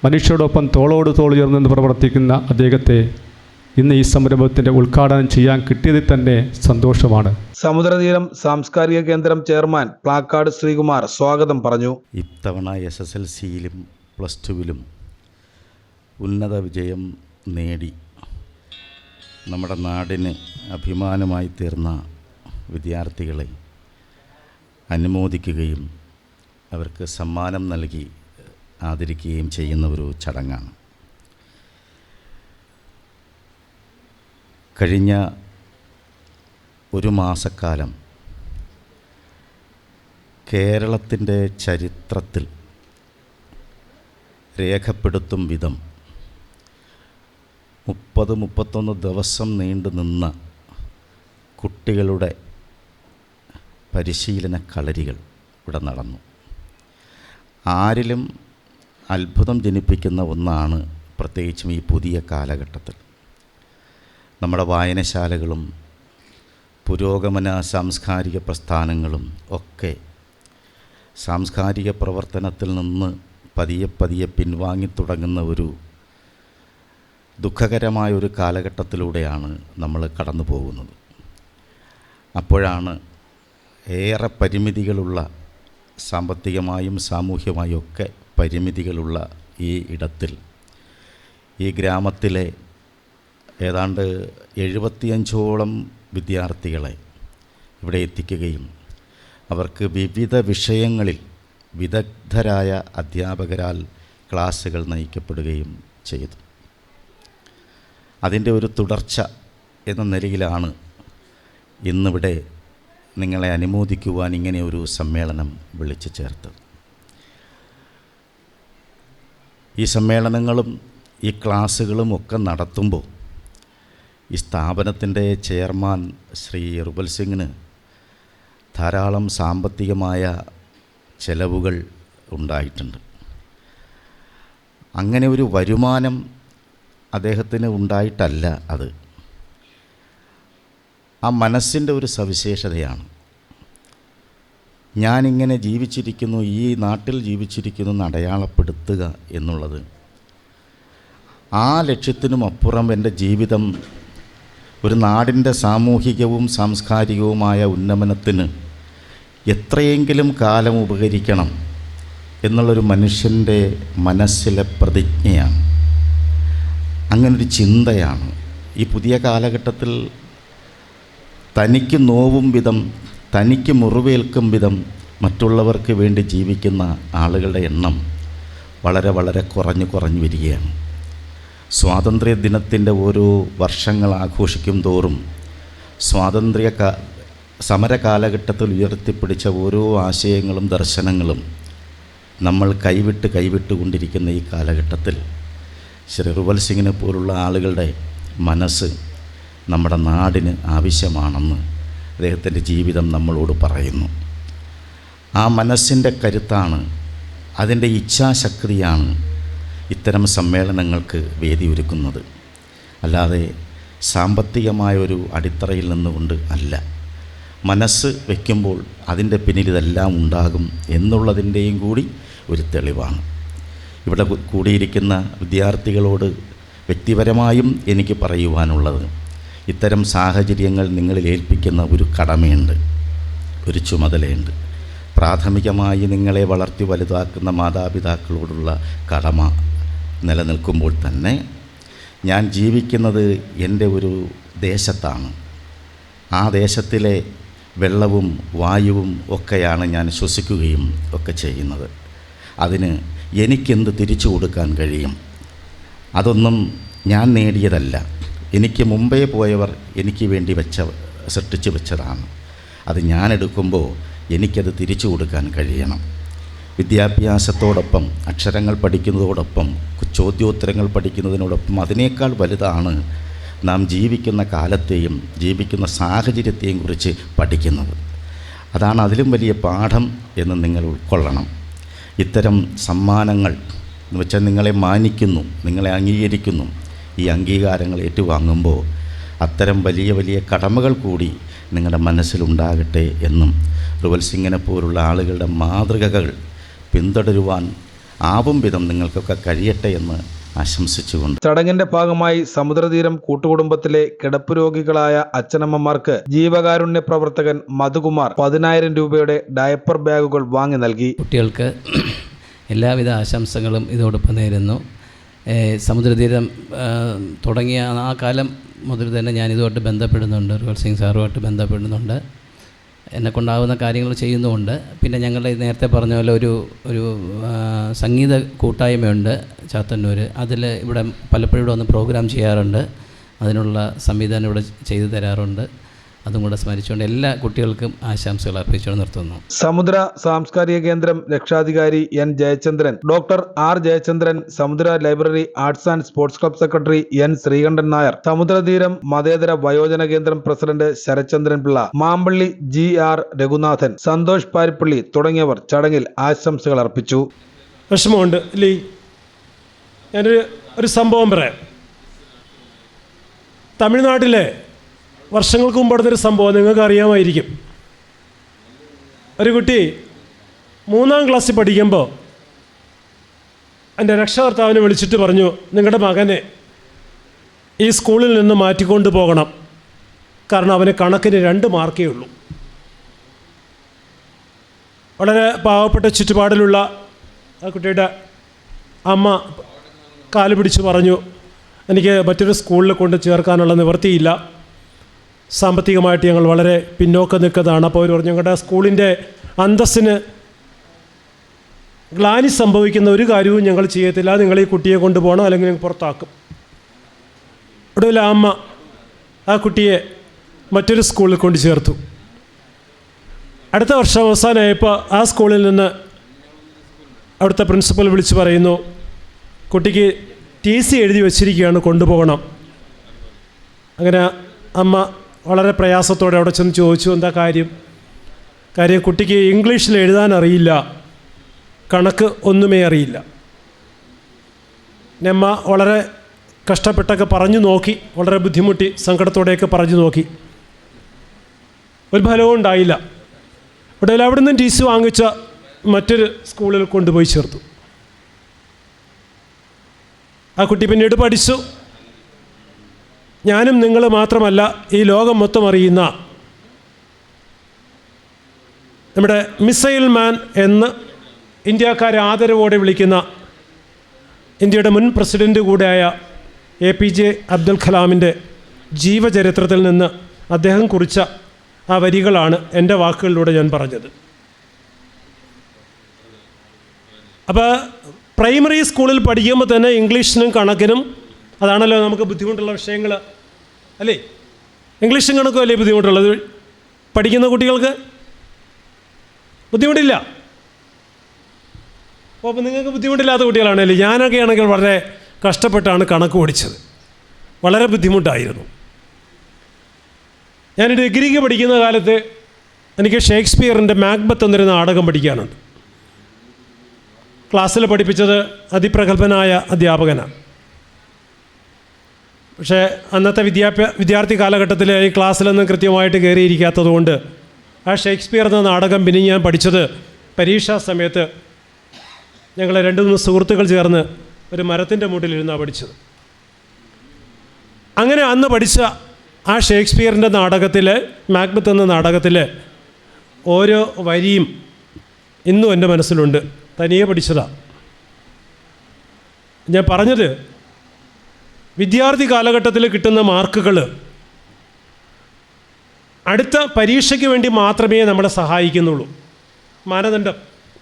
മനുഷ്യരോടൊപ്പം തോളോട് തോൾ ചേർന്ന് പ്രവർത്തിക്കുന്ന അദ്ദേഹത്തെ ഇന്ന് ഈ സംരംഭത്തിൻ്റെ ഉദ്ഘാടനം ചെയ്യാൻ കിട്ടിയതിൽ തന്നെ സന്തോഷമാണ്. സമുദ്രതീരം സാംസ്കാരിക കേന്ദ്രം ചെയർമാൻ പ്ലാക്കാട് ശ്രീകുമാർ സ്വാഗതം പറഞ്ഞു. ഇത്തവണ SSLCയിലും +2വിലും ഉന്നത വിജയം നേടി നമ്മുടെ നാടിന് അഭിമാനമായി തീർന്ന വിദ്യാർത്ഥികളെ അനുമോദിക്കുകയും അവർക്ക് സമ്മാനം നൽകി ആദരിക്കുകയും ചെയ്യുന്ന ഒരു ചടങ്ങാണ്. കഴിഞ്ഞ ഒരു മാസക്കാലം കേരളത്തിൻ്റെ ചരിത്രത്തിൽ രേഖപ്പെടുത്തും വിധം 30-31 ദിവസം നീണ്ടു നിന്ന കുട്ടികളുടെ പരിശീലന കളരികൾ ഇവിടെ നടന്നു. ആരിലും അത്ഭുതം ജനിപ്പിക്കുന്ന ഒന്നാണ്, പ്രത്യേകിച്ചും ഈ പുതിയ കാലഘട്ടത്തിൽ. നമ്മുടെ വായനശാലകളും പുരോഗമന സാംസ്കാരിക പ്രസ്ഥാനങ്ങളും ഒക്കെ സാംസ്കാരിക പ്രവർത്തനത്തിൽ നിന്ന് പതിയെ പിൻവാങ്ങിത്തുടങ്ങുന്ന ഒരു ദുഃഖകരമായ ഒരു കാലഘട്ടത്തിലൂടെയാണ് നമ്മൾ കടന്നു പോകുന്നത്. അപ്പോഴാണ് ഏറെ പരിമിതികളുള്ള, സാമ്പത്തികമായും സാമൂഹ്യമായും ഒക്കെ പരിമിതികളുള്ള ഈ ഇടത്തിൽ ഈ ഗ്രാമത്തിലെ ഏതാണ്ട് 75ഓളം വിദ്യാർത്ഥികളെ ഇവിടെ എത്തിക്കുകയും അവർക്ക് വിവിധ വിഷയങ്ങളിൽ വിദഗ്ധരായ അധ്യാപകരാൽ ക്ലാസ്സുകൾ നയിക്കപ്പെടുകയും ചെയ്തു. അതിൻ്റെ ഒരു തുടർച്ച എന്ന നിലയിലാണ് ഇന്നിവിടെ നിങ്ങളെ അനുമോദിക്കുവാൻ ഇങ്ങനെ ഒരു സമ്മേളനം വിളിച്ചു ചേർത്തത്. ഈ സമ്മേളനങ്ങളും ഈ ക്ലാസ്സുകളും ഒക്കെ നടത്തുമ്പോൾ ഈ സ്ഥാപനത്തിൻ്റെ ചെയർമാൻ ശ്രീ റുബൽ സിംഗിന് ധാരാളം സാമ്പത്തികമായ ചെലവുകൾ ഉണ്ടായിട്ടുണ്ട്. അങ്ങനെ ഒരു വരുമാനം അദ്ദേഹത്തിന് ഉണ്ടായിട്ടല്ല അത്. ആ മനസ്സിൻ്റെ ഒരു സവിശേഷതയാണ്. ഞാനിങ്ങനെ ജീവിച്ചിരിക്കുന്നു, ഈ നാട്ടിൽ ജീവിച്ചിരിക്കുന്നു എന്ന് അടയാളപ്പെടുത്തുക എന്നുള്ളത്. ആ ലക്ഷ്യത്തിനും അപ്പുറം എൻ്റെ ജീവിതം ഒരു നാടിൻ്റെ സാമൂഹികവും സാംസ്കാരികവുമായ ഉന്നമനത്തിന് എത്രയെങ്കിലും കാലം ഉപകരിക്കണം എന്നുള്ളൊരു മനുഷ്യൻ്റെ മനസ്സിലെ പ്രതിജ്ഞയാണ്. അങ്ങനൊരു ചിന്തയാണ്. ഈ പുതിയ കാലഘട്ടത്തിൽ തനിക്ക് നോവും വിധം, തനിക്ക് മുറിവേൽക്കും വിധം മറ്റുള്ളവർക്ക് വേണ്ടി ജീവിക്കുന്ന ആളുകളുടെ എണ്ണം വളരെ വളരെ കുറഞ്ഞു വരികയാണ്. സ്വാതന്ത്ര്യ ദിനത്തിൻ്റെ ഓരോ വർഷങ്ങൾ ആഘോഷിക്കും തോറും സമര കാലഘട്ടത്തിൽ ഉയർത്തിപ്പിടിച്ച ഓരോ ആശയങ്ങളും ദർശനങ്ങളും നമ്മൾ കൈവിട്ടുകൊണ്ടിരിക്കുന്ന ഈ കാലഘട്ടത്തിൽ ശ്രീ റുബൽ സിംഗിനെ പോലുള്ള ആളുകളുടെ മനസ്സ് നമ്മുടെ നാടിന് ആവശ്യമാണെന്ന് അദ്ദേഹത്തിൻ്റെ ജീവിതം നമ്മളോട് പറയുന്നു. ആ മനസ്സിൻ്റെ കരുത്താണ്, അതിൻ്റെ ഇച്ഛാശക്തിയാണ് ഇത്തരം സമ്മേളനങ്ങൾക്ക് വേദിയൊരുക്കുന്നത്. അല്ലാതെ സാമ്പത്തികമായൊരു അടിത്തറയിൽ നിന്നുകൊണ്ട് അല്ല. മനസ്സ് വയ്ക്കുമ്പോൾ അതിൻ്റെ പിന്നിൽ ഇതെല്ലാം ഉണ്ടാകും എന്നുള്ളതിൻ്റെയും കൂടി ഒരു തെളിവാണ്. ഇവിടെ കൂടിയിരിക്കുന്ന വിദ്യാർത്ഥികളോട് വ്യക്തിപരമായും എനിക്ക് പറയുവാനുള്ളത്, ഇത്തരം സാഹചര്യങ്ങൾ നിങ്ങളിൽ ഏൽപ്പിക്കുന്ന ഒരു കടമയുണ്ട്, ഒരു ചുമതലയുണ്ട്. പ്രാഥമികമായി നിങ്ങളെ വളർത്തി വലുതാക്കുന്ന മാതാപിതാക്കളോടുള്ള കടമ നിലനിൽക്കുമ്പോൾ തന്നെ ഞാൻ ജീവിക്കുന്നത് എൻ്റെ ഒരു ദേശത്താണ്. ആ ദേശത്തിലെ വെള്ളവും വായുവും ഒക്കെയാണ് ഞാൻ ശ്വസിക്കുകയും ഒക്കെ ചെയ്യുന്നത്. അതിന് എനിക്കെന്ത് തിരിച്ചു കൊടുക്കാൻ കഴിയും? അതൊന്നും ഞാൻ നേടിയതല്ല. എനിക്ക് മുമ്പേ പോയവർ എനിക്ക് വേണ്ടി സൃഷ്ടിച്ചു വെച്ചതാണ്. അത് ഞാനെടുക്കുമ്പോൾ എനിക്കത് തിരിച്ചു കൊടുക്കാൻ കഴിയണം. വിദ്യാഭ്യാസത്തോടൊപ്പം അക്ഷരങ്ങൾ പഠിക്കുന്നതോടൊപ്പം ചോദ്യോത്തരങ്ങൾ പഠിക്കുന്നതിനോടൊപ്പം അതിനേക്കാൾ വലുതാണ് നാം ജീവിക്കുന്ന കാലത്തെയും ജീവിക്കുന്ന സാഹചര്യത്തെയും കുറിച്ച് പഠിക്കുന്നത്. അതാണ് അതിലും വലിയ പാഠം എന്ന് നിങ്ങൾ ഉൾക്കൊള്ളണം. ഇത്തരം സമ്മാനങ്ങൾ എന്ന് വെച്ചാൽ നിങ്ങളെ മാനിക്കുന്നു, നിങ്ങളെ അംഗീകരിക്കുന്നു. ഈ അംഗീകാരങ്ങൾ ഏറ്റുവാങ്ങുമ്പോൾ അത്തരം വലിയ വലിയ കടമകൾ കൂടി നിങ്ങളുടെ മനസ്സിലുണ്ടാകട്ടെ എന്നും റുബൽ സിംഗിനെ പോലുള്ള ആളുകളുടെ മാതൃകകൾ പിന്തുടരുവാൻ ആവും വിധം നിങ്ങൾക്കൊക്കെ കഴിയട്ടെ എന്ന് ആശംസിച്ചുകൊണ്ട് ചടങ്ങിന്റെ ഭാഗമായി സമുദ്രതീരം കൂട്ടുകുടുംബത്തിലെ കിടപ്പ് രോഗികളായ അച്ഛനമ്മമാർക്ക് ജീവകാരുണ്യ പ്രവർത്തകൻ മധുകുമാർ 10,000 രൂപയുടെ ഡയപ്പർ ബാഗുകൾ വാങ്ങി നൽകി. കുട്ടികൾക്ക് എല്ലാവിധ ആശംസകളും ഇതോടൊപ്പം നേരുന്നു. സമുദ്രതീരം തുടങ്ങിയ ആ കാലം മുതൽ തന്നെ ഞാൻ ഇതുമായിട്ട് ബന്ധപ്പെടുന്നുണ്ട്, റുബൽ സിംഗ് സാറുമായിട്ട് ബന്ധപ്പെടുന്നുണ്ട്. എന്നെക്കൊണ്ടാവുന്ന കാര്യങ്ങൾ ചെയ്യുന്നുമുണ്ട്. പിന്നെ ഞങ്ങളുടെ നേരത്തെ പറഞ്ഞ പോലെ ഒരു സംഗീത കൂട്ടായ്മയുണ്ട് ചാത്തന്നൂർ. അതിൽ ഇവിടെ പലപ്പോഴും ഇവിടെ വന്ന് പ്രോഗ്രാം ചെയ്യാറുണ്ട്. അതിനുള്ള സംവിധാനം ഇവിടെ ചെയ്തു തരാറുണ്ട്. അതും കൂടെ സ്മരിച്ചുകൊണ്ട് എല്ലാ കുട്ടികൾക്കും ആശംസകൾ അർപ്പിച്ചുകൊണ്ട് നിർത്തുന്നു. സമുദ്ര സാംസ്കാരിക കേന്ദ്രം രക്ഷാധികാരി N Jayachandran, doctor R Jayachandran, Samudra library arts and sports club secretary N Sreekantan Nair, Samudratheeram മതേതര വയോജന കേന്ദ്രം പ്രസിഡന്റ് ശരത്ചന്ദ്രൻ പിള്ള, മാമ്പള്ളി GR രഘുനാഥൻ, സന്തോഷ് പാരിപ്പള്ളി തുടങ്ങിയവർ ചടങ്ങിൽ ആശംസകൾ അർപ്പിച്ചു. വിഷമമുണ്ട് ഇല്ലേ? ഞാനൊരു സംഭവം പറയാം. തമിഴ്നാട്ടിലെ വർഷങ്ങൾക്ക് മുമ്പ് നടന്നൊരു സംഭവം നിങ്ങൾക്ക് അറിയാമായിരിക്കും. ഒരു കുട്ടി 3ാം ക്ലാസ്സിൽ പഠിക്കുമ്പോൾ എൻ്റെ രക്ഷകർത്താവിനെ വിളിച്ചിട്ട് പറഞ്ഞു, നിങ്ങളുടെ മകനെ ഈ സ്കൂളിൽ നിന്ന് മാറ്റിക്കൊണ്ട് പോകണം, കാരണം അവന് കണക്കിന് 2 മാർക്കേ ഉള്ളൂ. വളരെ പാവപ്പെട്ട ചുറ്റുപാടിലുള്ള ആ കുട്ടിയുടെ അമ്മ കാല് പിടിച്ച് പറഞ്ഞു, എനിക്ക് മറ്റൊരു സ്കൂളിൽ കൊണ്ട് ചേർക്കാനുള്ള നിവൃത്തിയില്ല, സാമ്പത്തികമായിട്ട് ഞങ്ങൾ വളരെ പിന്നോക്കം നിൽക്കുന്നതാണ്. അപ്പോൾ അവർ പറഞ്ഞു, ഞങ്ങളുടെ സ്കൂളിൻ്റെ അന്തസ്സിന് ഗ്ലാനി സംഭവിക്കുന്ന ഒരു കാര്യവും ഞങ്ങൾ ചെയ്യത്തില്ല, നിങ്ങൾ ഈ കുട്ടിയെ കൊണ്ടുപോകണം, അല്ലെങ്കിൽ ഞങ്ങൾ പുറത്താക്കും. ഒടുവിൽ അമ്മ ആ കുട്ടിയെ മറ്റൊരു സ്കൂളിൽ കൊണ്ട് ചേർത്തു. അടുത്ത വർഷം അവസാനമായപ്പോൾ ആ സ്കൂളിൽ നിന്ന് അവിടുത്തെ പ്രിൻസിപ്പൽ വിളിച്ച് പറയുന്നു, കുട്ടിക്ക് TC എഴുതി വച്ചിരിക്കുകയാണ്, കൊണ്ടുപോകണം. അങ്ങനെ അമ്മ വളരെ പ്രയാസത്തോടെ അവിടെ ചെന്ന് ചോദിച്ചു, എന്താ കാര്യം? കുട്ടിക്ക് ഇംഗ്ലീഷിൽ എഴുതാൻ അറിയില്ല, കണക്ക് ഒന്നുമേ അറിയില്ല. അമ്മ വളരെ കഷ്ടപ്പെട്ടൊക്കെ പറഞ്ഞു നോക്കി, വളരെ ബുദ്ധിമുട്ടി സങ്കടത്തോടെയൊക്കെ പറഞ്ഞു നോക്കി. ഒരു ഫലവും ഉണ്ടായില്ല. ഒടുവിൽ അവിടെ നിന്ന് TC വാങ്ങിച്ച മറ്റൊരു സ്കൂളിൽ കൊണ്ടുപോയി ചേർത്തു. ആ കുട്ടി പിന്നീട് പഠിച്ചു. ഞാനും നിങ്ങൾ മാത്രമല്ല, ഈ ലോകം മൊത്തം അറിയുന്ന നമ്മുടെ മിസൈൽ മാൻ എന്ന് ഇന്ത്യക്കാരെ ആദരവോടെ വിളിക്കുന്ന ഇന്ത്യയുടെ മുൻ പ്രസിഡൻ്റ് കൂടെയായ APJ അബ്ദുൽ കലാമിൻ്റെ ജീവചരിത്രത്തിൽ നിന്ന് അദ്ദേഹം കുറിച്ച ആ വരികളാണ് എൻ്റെ വാക്കുകളിലൂടെ ഞാൻ പറഞ്ഞത്. അപ്പോൾ പ്രൈമറി സ്കൂളിൽ പഠിക്കുമ്പോൾ തന്നെ ഇംഗ്ലീഷിനും കണക്കിനും, അതാണല്ലോ നമുക്ക് ബുദ്ധിമുട്ടുള്ള വിഷയങ്ങൾ അല്ലേ? ഇംഗ്ലീഷും കണക്കും അല്ലേ ബുദ്ധിമുട്ടുള്ളത്? പഠിക്കുന്ന കുട്ടികൾക്ക് ബുദ്ധിമുട്ടില്ല. അപ്പോൾ നിങ്ങൾക്ക് ബുദ്ധിമുട്ടില്ലാത്ത കുട്ടികളാണല്ലേ? ഞാനൊക്കെ ആണെങ്കിൽ വളരെ കഷ്ടപ്പെട്ടാണ് കണക്ക് പഠിച്ചത്, വളരെ ബുദ്ധിമുട്ടായിരുന്നു. ഞാൻ ഡിഗ്രിക്ക് പഠിക്കുന്ന കാലത്ത് എനിക്ക് ഷേക്സ്പിയറിൻ്റെ മാക്ബത്ത് എന്നൊരു നാടകം പഠിക്കാനുണ്ട്. ക്ലാസ്സിൽ പഠിപ്പിച്ചത് അതിപ്രഗത്ഭനായ അധ്യാപകനാണ്. പക്ഷേ അന്നത്തെ വിദ്യാർത്ഥി കാലഘട്ടത്തിൽ ഈ ക്ലാസ്സിലൊന്നും കൃത്യമായിട്ട് കയറിയിരിക്കാത്തത് കൊണ്ട് ആ ഷേക്സ്പിയർ എന്ന നാടകം പിന്നെ ഞാൻ പഠിച്ചത് പരീക്ഷാ സമയത്ത് ഞങ്ങൾ 2-3 സുഹൃത്തുക്കൾ ചേർന്ന് ഒരു മരത്തിൻ്റെ മൂട്ടിലിരുന്നാണ് പഠിച്ചത്. അങ്ങനെ അന്ന് പഠിച്ച ആ ഷേക്സ്പിയറിൻ്റെ നാടകത്തിൽ, മാക്ബത്ത് എന്ന നാടകത്തിൽ ഓരോ വരിയും ഇന്നും എൻ്റെ മനസ്സിലുണ്ട്. തനിയെ പഠിച്ചതാണ്. ഞാൻ പറഞ്ഞത്, വിദ്യാർത്ഥി കാലഘട്ടത്തിൽ കിട്ടുന്ന മാർക്കുകൾ അടുത്ത പരീക്ഷയ്ക്ക് വേണ്ടി മാത്രമേ നമ്മളെ സഹായിക്കുന്നുള്ളൂ. മാനദണ്ഡം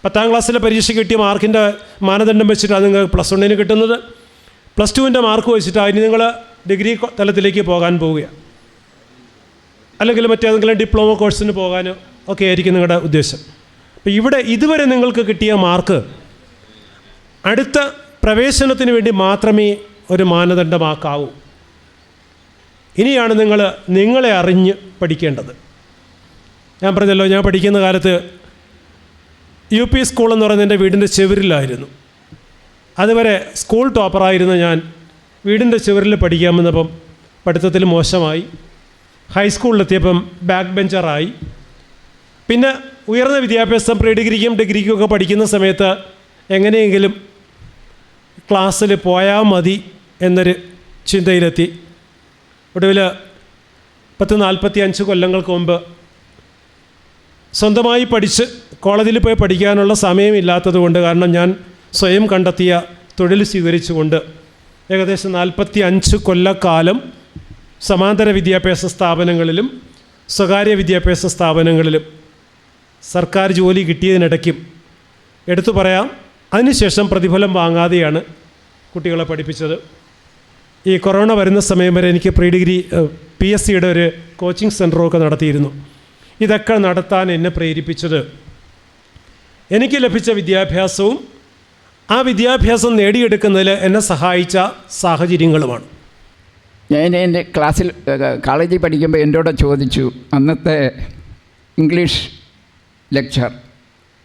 10ാം ക്ലാസ്സിലെ പരീക്ഷയ്ക്ക് കിട്ടിയ മാർക്കിൻ്റെ മാനദണ്ഡം വെച്ചിട്ടാണ് നിങ്ങൾ +1 കിട്ടുന്നത്. +2 മാർക്ക് വെച്ചിട്ടാണ് ഇനി നിങ്ങൾ ഡിഗ്രി തലത്തിലേക്ക് പോകാൻ പോവുകയാണ്, അല്ലെങ്കിൽ മറ്റേതെങ്കിലും ഡിപ്ലോമ കോഴ്സിന് പോകാനോ ഒക്കെ ആയിരിക്കും നിങ്ങളുടെ ഉദ്ദേശം. അപ്പോൾ ഇവിടെ ഇതുവരെ നിങ്ങൾക്ക് കിട്ടിയ മാർക്ക് അടുത്ത പ്രവേശനത്തിന് വേണ്ടി മാത്രമേ ഒരു മാനദണ്ഡമാക്കാവൂ. ഇനിയാണ് നിങ്ങളെ അറിഞ്ഞ് പഠിക്കേണ്ടത്. ഞാൻ പറഞ്ഞല്ലോ, ഞാൻ പഠിക്കുന്ന കാലത്ത് UP സ്കൂൾ എന്ന് പറയുന്നത് എൻ്റെ വീടിൻ്റെ ചെവിരിലായിരുന്നു. അതുവരെ സ്കൂൾ ടോപ്പറായിരുന്ന ഞാൻ വീടിൻ്റെ ചെവിരിൽ പഠിക്കാൻ വന്നപ്പം പഠിത്തത്തിൽ മോശമായി. ഹൈസ്കൂളിലെത്തിയപ്പം ബാക്ക് ബെഞ്ചറായി. പിന്നെ ഉയർന്ന വിദ്യാഭ്യാസം പ്രീ ഡിഗ്രിക്കും ഒക്കെ പഠിക്കുന്ന സമയത്ത് എങ്ങനെയെങ്കിലും ക്ലാസ്സിൽ പോയാൽ മതി എന്നൊരു ചിന്തയിലെത്തി. ഒടുവിൽ 45 കൊല്ലങ്ങൾക്ക് മുമ്പ് സ്വന്തമായി പഠിച്ച് കോളേജിൽ പോയി പഠിക്കാനുള്ള സമയമില്ലാത്തത് കൊണ്ട്, കാരണം ഞാൻ സ്വയം കണ്ടെത്തിയ തൊഴിൽ സ്വീകരിച്ചുകൊണ്ട് ഏകദേശം 45 കൊല്ലക്കാലം സമാന്തര വിദ്യാഭ്യാസ സ്ഥാപനങ്ങളിലും സ്വകാര്യ വിദ്യാഭ്യാസ സ്ഥാപനങ്ങളിലും സർക്കാർ ജോലി കിട്ടിയതിനിടയ്ക്കും എടുത്തു പറയാം, അതിനുശേഷം പ്രതിഫലം വാങ്ങാതെയാണ് കുട്ടികളെ പഠിപ്പിച്ചത്. ഈ കൊറോണ വരുന്ന സമയം വരെ എനിക്ക് പ്രീ ഡിഗ്രി PSCയുടെ ഒരു കോച്ചിങ് സെൻ്ററൊക്കെ നടത്തിയിരുന്നു. ഇതൊക്കെ നടത്താൻ എന്നെ പ്രേരിപ്പിച്ചത് എനിക്ക് ലഭിച്ച വിദ്യാഭ്യാസവും ആ വിദ്യാഭ്യാസം നേടിയെടുക്കുന്നതിൽ എന്നെ സഹായിച്ച സാഹചര്യങ്ങളുമാണ്. ഞാൻ എൻ്റെ കോളേജിൽ പഠിക്കുമ്പോൾ എന്നോട് ചോദിച്ചു, അന്നത്തെ ഇംഗ്ലീഷ് ലെക്ചർ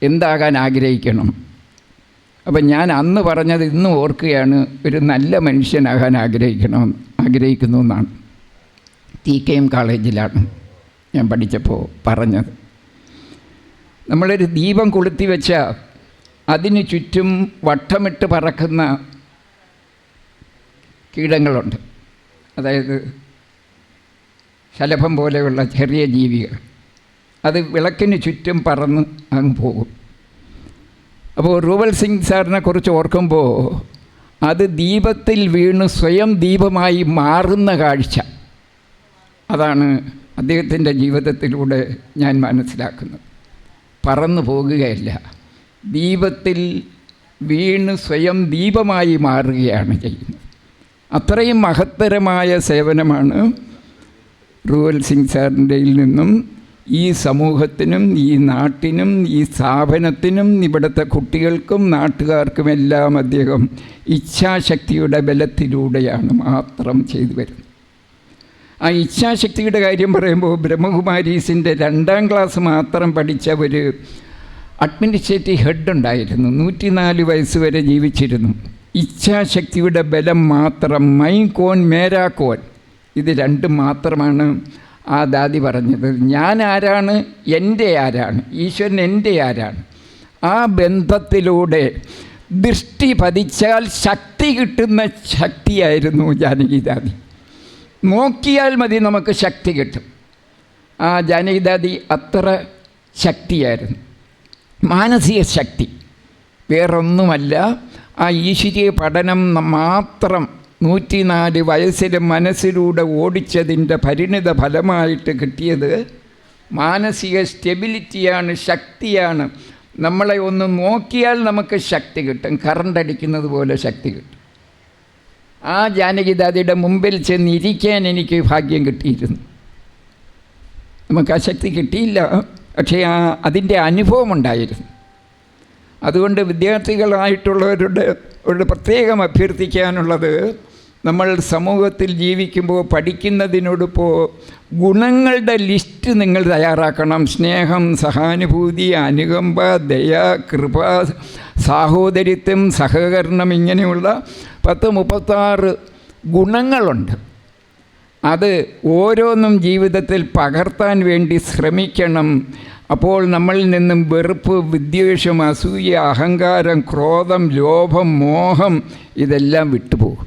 എന്താകാൻ ആഗ്രഹിക്കണം. അപ്പം ഞാൻ അന്ന് പറഞ്ഞത് ഇന്നും ഓർക്കുകയാണ്, ഒരു നല്ല മനുഷ്യനാകാൻ ആഗ്രഹിക്കുന്നു എന്നാണ്. TKM കോളേജിലാണ് ഞാൻ പഠിച്ചപ്പോൾ പറഞ്ഞത്. നമ്മളൊരു ദീപം കൊളുത്തി വെച്ചാൽ അതിന് ചുറ്റും വട്ടമിട്ട് പറക്കുന്ന കീടങ്ങളുണ്ട്, അതായത് ശലഭം പോലെയുള്ള ചെറിയ ജീവികൾ. അത് വിളക്കിന് ചുറ്റും പറന്ന് അങ്ങ് പോകും. അപ്പോൾ റൂവൽ സിംഗ് സാറിനെ കുറിച്ച് ഓർക്കുമ്പോൾ അത് ദീപത്തിൽ വീണ് സ്വയം ദീപമായി മാറുന്ന കാഴ്ച, അതാണ് അദ്ദേഹത്തിൻ്റെ ജീവിതത്തിലൂടെ ഞാൻ മനസ്സിലാക്കുന്നത്. പറന്നു പോകുകയല്ല, ദീപത്തിൽ വീണ് സ്വയം ദീപമായി മാറുകയാണ് ചെയ്യുന്നത്. അത്രയും മഹത്തരമായ സേവനമാണ് റൂവൽ സിംഗ് സാറിൻ്റെയിൽ നിന്നും ഈ സമൂഹത്തിനും ഈ നാട്ടിനും ഈ സ്ഥാപനത്തിനും ഇവിടുത്തെ കുട്ടികൾക്കും നാട്ടുകാർക്കുമെല്ലാം അദ്ദേഹം ഇച്ഛാശക്തിയുടെ ബലത്തിലൂടെയാണ് മാത്രം ചെയ്തു വരുന്നത്. ആ ഇച്ഛാശക്തിയുടെ കാര്യം പറയുമ്പോൾ ബ്രഹ്മകുമാരീസിൻ്റെ 2ാം ക്ലാസ് മാത്രം പഠിച്ച ഒരു അഡ്മിനിസ്ട്രേറ്റീവ് ഹെഡ് ഉണ്ടായിരുന്നു. 104 വയസ്സ് വരെ ജീവിച്ചിരുന്നു. ഇച്ഛാശക്തിയുടെ ബലം മാത്രം, മൈ കോൻ മേരാ കോൻ, ഇത് 2 മാത്രമാണ് ആ ദാദി പറഞ്ഞത്. ഞാൻ ആരാണ്, എൻ്റെ ആരാണ്, ഈശ്വരൻ എൻ്റെ ആരാണ്. ആ ബന്ധത്തിലൂടെ ദൃഷ്ടി പതിച്ചാൽ ശക്തി കിട്ടുന്ന ശക്തിയായിരുന്നു ജാനകി ദാദി. നോക്കിയാൽ മതി നമുക്ക് ശക്തി കിട്ടും. ആ ജാനകി ദാദി അത്ര ശക്തിയായിരുന്നു, മാനസിക ശക്തി, വേറൊന്നുമല്ല. ആ ഈശ്വരീയ പഠനം മാത്രം 104 വയസ്സിൽ മനസ്സിലൂടെ ഓടിച്ചതിൻ്റെ പരിണിത ഫലമായിട്ട് കിട്ടിയത് മാനസിക സ്റ്റെബിലിറ്റിയാണ്, ശക്തിയാണ്. നമ്മളെ ഒന്ന് നോക്കിയാൽ നമുക്ക് ശക്തി കിട്ടും, കറണ്ട് അടിക്കുന്നത് പോലെ ശക്തി കിട്ടും. ആ ജാനകി ദാദിയുടെ മുമ്പിൽ ചെന്നിരിക്കാൻ എനിക്ക് ഭാഗ്യം കിട്ടിയിരുന്നു. നമുക്ക് ആ ശക്തി കിട്ടിയില്ല, പക്ഷേ അതിൻ്റെ അനുഭവം ഉണ്ടായിരുന്നു. അതുകൊണ്ട് വിദ്യാർത്ഥികളായിട്ടുള്ളവരുടെ ഒരു പ്രത്യേകം അഭ്യർത്ഥിക്കാനുള്ളത്, നമ്മൾ സമൂഹത്തിൽ ജീവിക്കുമ്പോൾ പഠിക്കുന്നതിനോടൊപ്പം ഗുണങ്ങളുടെ ലിസ്റ്റ് നിങ്ങൾ തയ്യാറാക്കണം. സ്നേഹം, സഹാനുഭൂതി, അനുകമ്പ, ദയ, കൃപ, സാഹോദര്യത്വം, സഹകരണം, ഇങ്ങനെയുള്ള 36 ഗുണങ്ങളുണ്ട്. അത് ഓരോന്നും ജീവിതത്തിൽ പകർത്താൻ വേണ്ടി ശ്രമിക്കണം. അപ്പോൾ നമ്മളിൽ നിന്നും വെറുപ്പ്, വിദ്വേഷം, അസൂയ, അഹങ്കാരം, ക്രോധം, ലോഭം, മോഹം ഇതെല്ലാം വിട്ടുപോകും.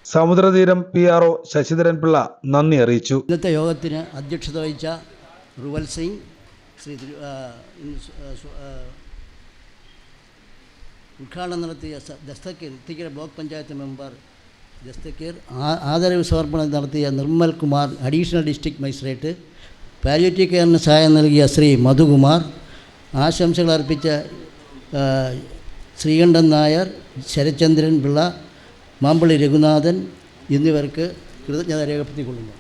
സമുദ്രതീരം PRO ശശിധരൻ പിള്ള നന്ദി അറിയിച്ചു. ഇന്നത്തെ യോഗത്തിന് അധ്യക്ഷത വഹിച്ച റൂവൽ സിംഗ്, ശ്രീ ഉദ്ഘാടനം നടത്തിയ ദസ്തക്കീർ, ഇത്തിക്കര ബ്ലോക്ക് പഞ്ചായത്ത് മെമ്പർ ദസ്തക്കീർ, ആദരവ് സമർപ്പണം നടത്തിയ Nirmal Kumar, additional district magistrate, palliative കെയറിന് സഹായം നൽകിയ ശ്രീ മധുകുമാർ, ആശംസകൾ അർപ്പിച്ച ശ്രീകണ്ഠൻ നായർ, ശരത്ചന്ദ്രൻ പിള്ള, മാമ്പള്ളി രഘുനാഥൻ എന്നിവർക്ക് കൃതജ്ഞത രേഖപ്പെടുത്തിക്കൊള്ളുന്നു.